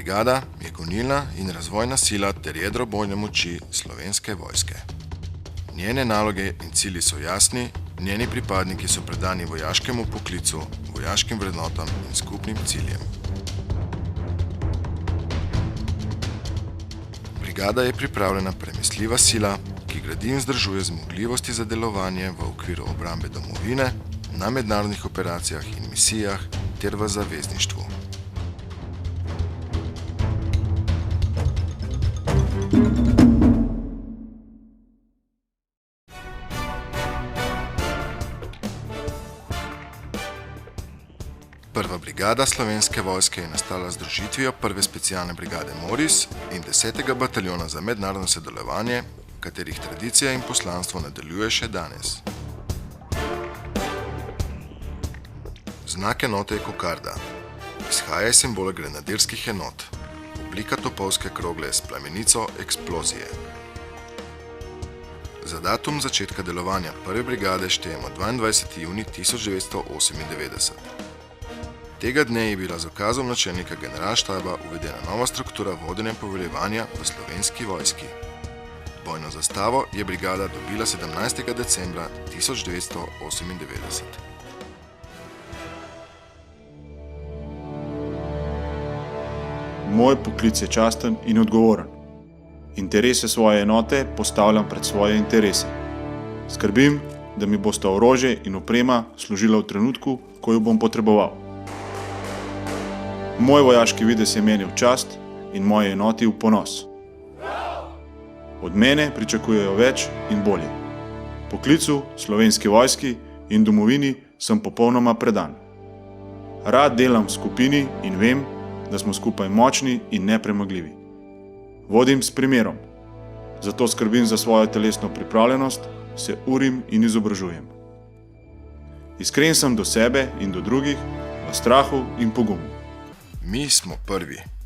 brigada je gonilna in razvojna sila ter jedro bojne moči Slovenske vojske. Njene naloge in cilji so jasni, njeni pripadniki so predani vojaškemu poklicu, vojaškim vrednotam in skupnim ciljem. Brigada je pripravljena premisljiva sila, ki gradi in vzdržuje zmogljivosti za delovanje v okviru obrambe domovine, na mednarodnih operacijah in misijah ter v zavezništvu. Prva brigada Slovenske vojske je nastala z združitvijo prve specialne brigade Moris in 10. bataljona za mednarodno sodelovanje, katerih tradicija in poslanstvo nadaljuje še danes. Znak enote je kokarda. Izhaja iz simbola grenadirskih enot, oblika topovske krogle s plamenico eksplozije. Za datum začetka delovanja prve brigade štejemo 22. junij 1998. Tega dne je bila z ukazom načelnika generalštaba uvedena nova struktura vodenja in poveljevanja v Slovenski vojski. Bojno zastavo je brigada dobila 17. decembra 1998. Moj poklic je časten in odgovoren. Interese svoje enote postavljam pred svoje interese. Skrbim, da mi bosta orožje in oprema služila v trenutku, ko jo bom potreboval. Moj vojaški videz je meni v čast in moje enoti v ponos. Od mene pričakujejo več in bolje. Poklicu, Slovenski vojski in domovini sem popolnoma predan. Rad delam v skupini in vem, da smo skupaj močni in nepremagljivi. Vodim s primerom, zato skrbim za svojo telesno pripravljenost, se urim in izobražujem. Iskren sem do sebe in do drugih, v strahu in pogumu. Mi smo prvi.